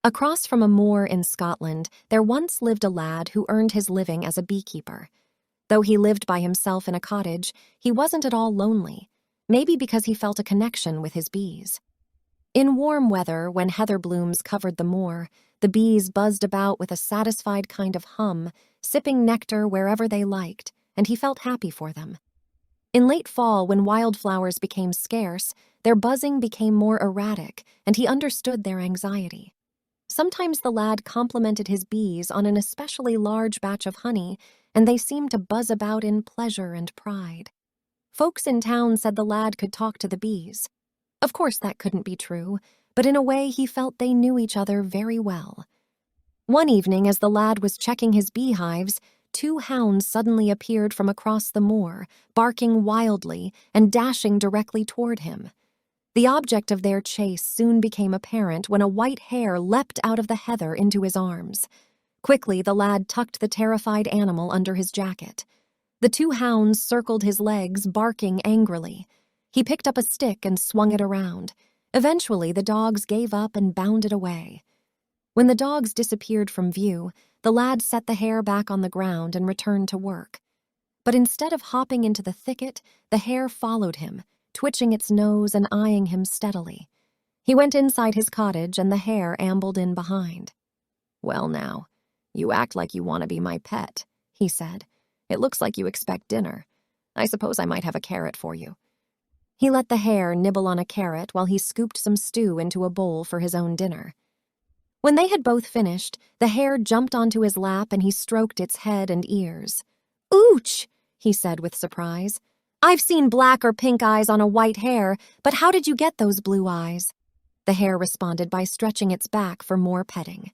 Across from a moor in Scotland, there once lived a lad who earned his living as a beekeeper. Though he lived by himself in a cottage, he wasn't at all lonely, maybe because he felt a connection with his bees. In warm weather, when heather blooms covered the moor, the bees buzzed about with a satisfied kind of hum, sipping nectar wherever they liked, and he felt happy for them. In late fall, when wildflowers became scarce, their buzzing became more erratic, and he understood their anxiety. Sometimes the lad complimented his bees on an especially large batch of honey, and they seemed to buzz about in pleasure and pride. Folks in town said the lad could talk to the bees. Of course that couldn't be true, but in a way he felt they knew each other very well. One evening, as the lad was checking his beehives, 2 hounds suddenly appeared from across the moor, barking wildly and dashing directly toward him. The object of their chase soon became apparent when a white hare leapt out of the heather into his arms. Quickly, the lad tucked the terrified animal under his jacket. The 2 hounds circled his legs, barking angrily. He picked up a stick and swung it around. Eventually, the dogs gave up and bounded away. When the dogs disappeared from view, the lad set the hare back on the ground and returned to work. But instead of hopping into the thicket, the hare followed him, twitching its nose and eyeing him steadily. He went inside his cottage, and the hare ambled in behind. "Well now, you act like you want to be my pet," he said. "It looks like you expect dinner. I suppose I might have a carrot for you." He let the hare nibble on a carrot while he scooped some stew into a bowl for his own dinner. When they had both finished, the hare jumped onto his lap and he stroked its head and ears. "Ooch!" he said with surprise. "I've seen black or pink eyes on a white hare, but how did you get those blue eyes?" The hare responded by stretching its back for more petting.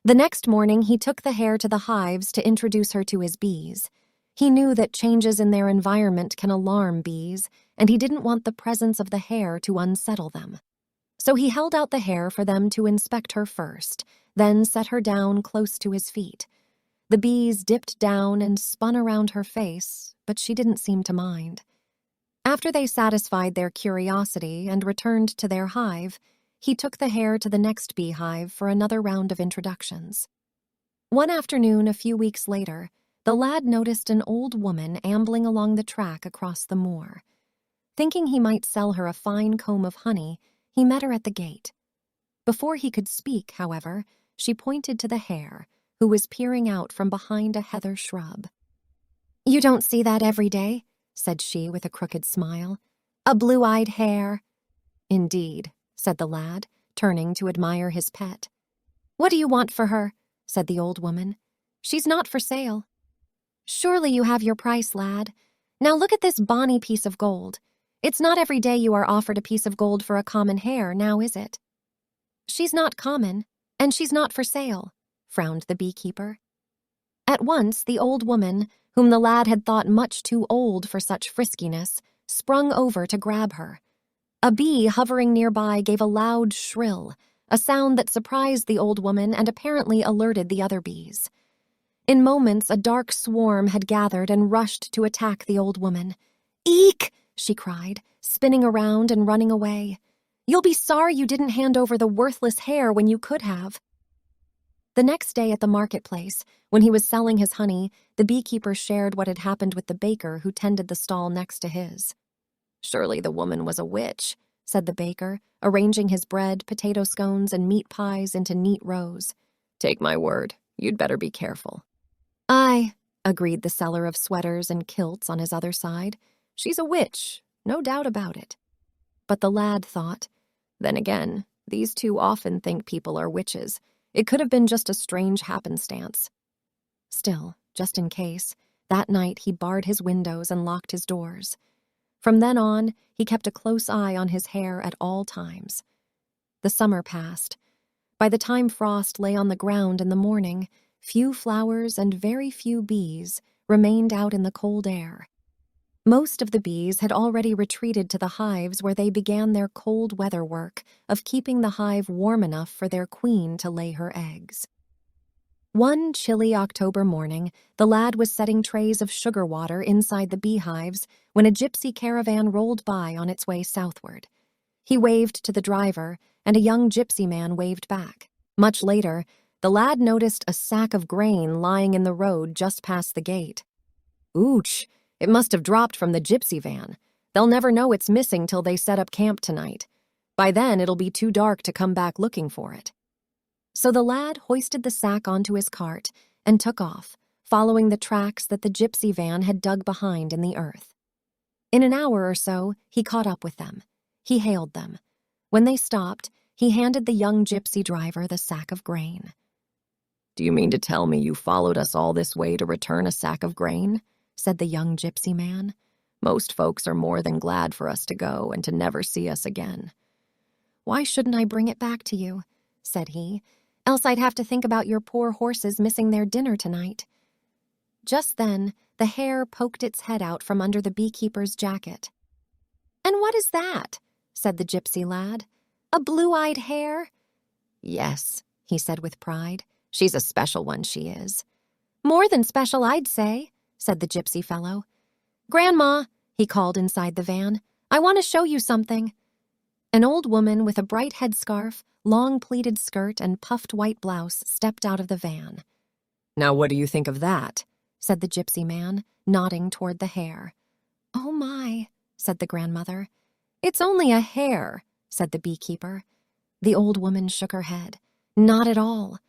The next morning, he took the hare to the hives to introduce her to his bees. He knew that changes in their environment can alarm bees, and he didn't want the presence of the hare to unsettle them. So he held out the hare for them to inspect her first, then set her down close to his feet. The bees dipped down and spun around her face, but she didn't seem to mind. After they satisfied their curiosity and returned to their hive, he took the hare to the next beehive for another round of introductions. One afternoon, a few weeks later, the lad noticed an old woman ambling along the track across the moor. Thinking he might sell her a fine comb of honey, he met her at the gate. Before he could speak, however, she pointed to the hare, who was peering out from behind a heather shrub. "You don't see that every day," said she with a crooked smile. "A blue-eyed hare." "Indeed," said the lad, turning to admire his pet. "What do you want for her?" said the old woman. "She's not for sale." "Surely you have your price, lad. Now look at this bonny piece of gold. It's not every day you are offered a piece of gold for a common hare, now is it?" "She's not common, and she's not for sale," frowned the beekeeper. At once, the old woman, whom the lad had thought much too old for such friskiness, sprung over to grab her. A bee hovering nearby gave a loud shrill, a sound that surprised the old woman and apparently alerted the other bees. In moments, a dark swarm had gathered and rushed to attack the old woman. "Eek!" she cried, spinning around and running away. "You'll be sorry you didn't hand over the worthless hare when you could have." The next day at the marketplace, when he was selling his honey, the beekeeper shared what had happened with the baker who tended the stall next to his. "Surely the woman was a witch," said the baker, arranging his bread, potato scones, and meat pies into neat rows. "Take my word, you'd better be careful." "Aye," agreed the seller of sweaters and kilts on his other side. "She's a witch, no doubt about it." But the lad thought, then again, these two often think people are witches. It could have been just a strange happenstance. Still, just in case, that night he barred his windows and locked his doors. From then on, he kept a close eye on his hare at all times. The summer passed. By the time frost lay on the ground in the morning, few flowers and very few bees remained out in the cold air. Most of the bees had already retreated to the hives where they began their cold weather work of keeping the hive warm enough for their queen to lay her eggs. One chilly October morning, the lad was setting trays of sugar water inside the beehives when a gypsy caravan rolled by on its way southward. He waved to the driver, and a young gypsy man waved back. Much later, the lad noticed a sack of grain lying in the road just past the gate. Ooch, it must have dropped from the gypsy van. They'll never know it's missing till they set up camp tonight. By then, it'll be too dark to come back looking for it. So the lad hoisted the sack onto his cart and took off, following the tracks that the gypsy van had dug behind in the earth. In an hour or so, he caught up with them. He hailed them. When they stopped, he handed the young gypsy driver the sack of grain. "Do you mean to tell me you followed us all this way to return a sack of grain?" said the young gypsy man. "Most folks are more than glad for us to go and to never see us again." "Why shouldn't I bring it back to you?" said he. "Else I'd have to think about your poor horses missing their dinner tonight." Just then, the hare poked its head out from under the beekeeper's jacket. "And what is that?" said the gypsy lad. "A blue-eyed hare?" "Yes," he said with pride. "She's a special one, she is." "More than special, I'd say," said the gypsy fellow. "Grandma," he called inside the van, "I want to show you something." An old woman with a bright headscarf, long pleated skirt, and puffed white blouse stepped out of the van. "Now what do you think of that?" said the gypsy man, nodding toward the hare. "Oh my," said the grandmother. "It's only a hare," said the beekeeper. The old woman shook her head. "Not at all."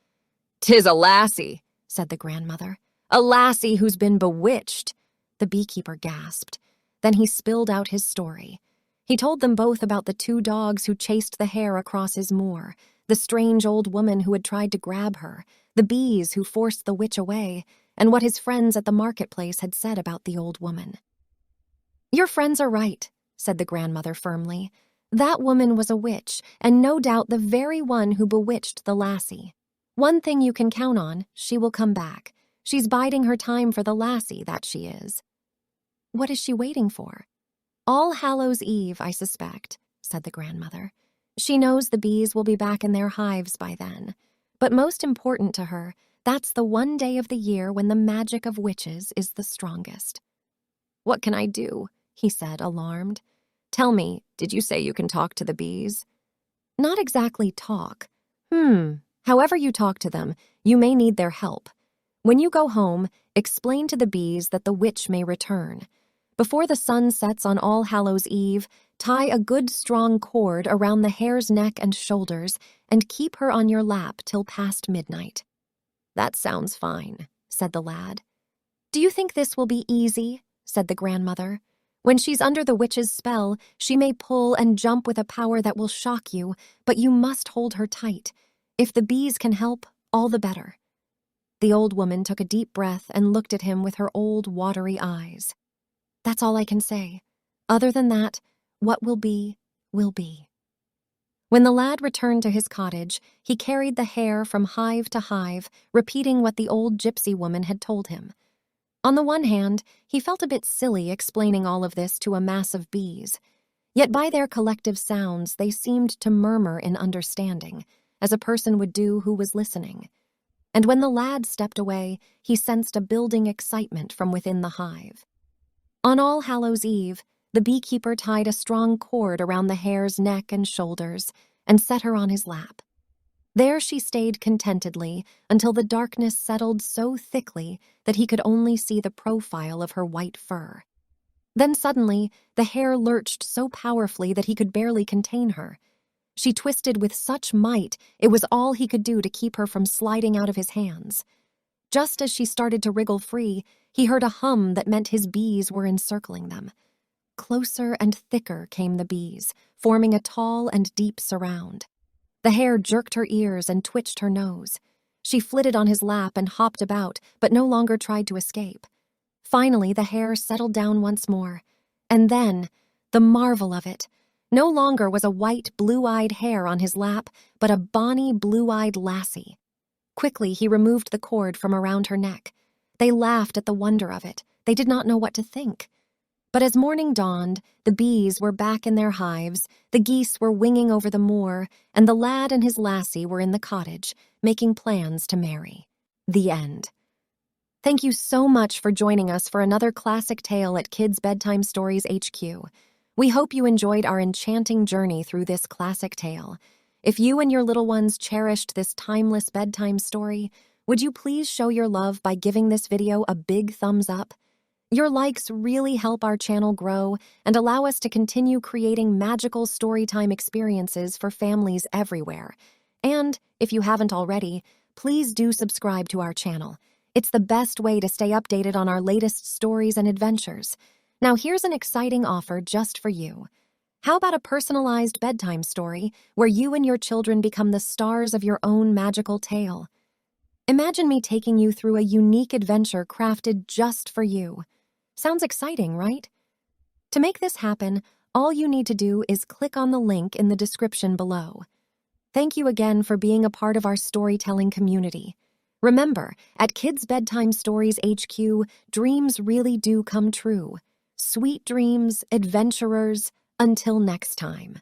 "'Tis a lassie," said the grandmother. "A lassie who's been bewitched." The beekeeper gasped. Then he spilled out his story. He told them both about the two dogs who chased the hare across his moor, the strange old woman who had tried to grab her, the bees who forced the witch away, and what his friends at the marketplace had said about the old woman. "Your friends are right," said the grandmother firmly. "That woman was a witch, and no doubt the very one who bewitched the lassie. One thing you can count on, she will come back. She's biding her time for the lassie, that she is." "What is she waiting for?" "All Hallows' Eve, I suspect," said the grandmother. "She knows the bees will be back in their hives by then. But most important to her, that's the one day of the year when the magic of witches is the strongest." "What can I do?" he said, alarmed. "Tell me, did you say you can talk to the bees?" "Not exactly talk. However you talk to them, you may need their help. When you go home, explain to the bees that the witch may return. Before the sun sets on All Hallows' Eve, tie a good strong cord around the hare's neck and shoulders and keep her on your lap till past midnight." "That sounds fine," said the lad. "Do you think this will be easy?" said the grandmother. "When she's under the witch's spell, she may pull and jump with a power that will shock you, but you must hold her tight. If the bees can help, all the better." The old woman took a deep breath and looked at him with her old watery eyes. "That's all I can say. Other than that, what will be, will be." When the lad returned to his cottage, he carried the hare from hive to hive, repeating what the old gypsy woman had told him. On the one hand, he felt a bit silly explaining all of this to a mass of bees. Yet by their collective sounds, they seemed to murmur in understanding, as a person would do who was listening. And when the lad stepped away, he sensed a building excitement from within the hive. On All Hallows' Eve, the beekeeper tied a strong cord around the hare's neck and shoulders and set her on his lap. There she stayed contentedly until the darkness settled so thickly that he could only see the profile of her white fur. Then suddenly, the hare lurched so powerfully that he could barely contain her. She twisted with such might, it was all he could do to keep her from sliding out of his hands. Just as she started to wriggle free, he heard a hum that meant his bees were encircling them. Closer and thicker came the bees, forming a tall and deep surround. The hare jerked her ears and twitched her nose. She flitted on his lap and hopped about, but no longer tried to escape. Finally, the hare settled down once more. And then, the marvel of it, no longer was a white, blue-eyed hare on his lap, but a bonny, blue-eyed lassie. Quickly, he removed the cord from around her neck. They laughed at the wonder of it. They did not know what to think. But as morning dawned, the bees were back in their hives, the geese were winging over the moor, and the lad and his lassie were in the cottage, making plans to marry. The end. Thank you so much for joining us for another classic tale at Kids Bedtime Stories HQ. We hope you enjoyed our enchanting journey through this classic tale. If you and your little ones cherished this timeless bedtime story, would you please show your love by giving this video a big thumbs up? Your likes really help our channel grow and allow us to continue creating magical storytime experiences for families everywhere. And, if you haven't already, please do subscribe to our channel. It's the best way to stay updated on our latest stories and adventures. Now here's an exciting offer just for you. How about a personalized bedtime story where you and your children become the stars of your own magical tale? Imagine me taking you through a unique adventure crafted just for you. Sounds exciting, right? To make this happen, all you need to do is click on the link in the description below. Thank you again for being a part of our storytelling community. Remember, at Kids Bedtime Stories HQ, dreams really do come true. Sweet dreams, adventurers, until next time.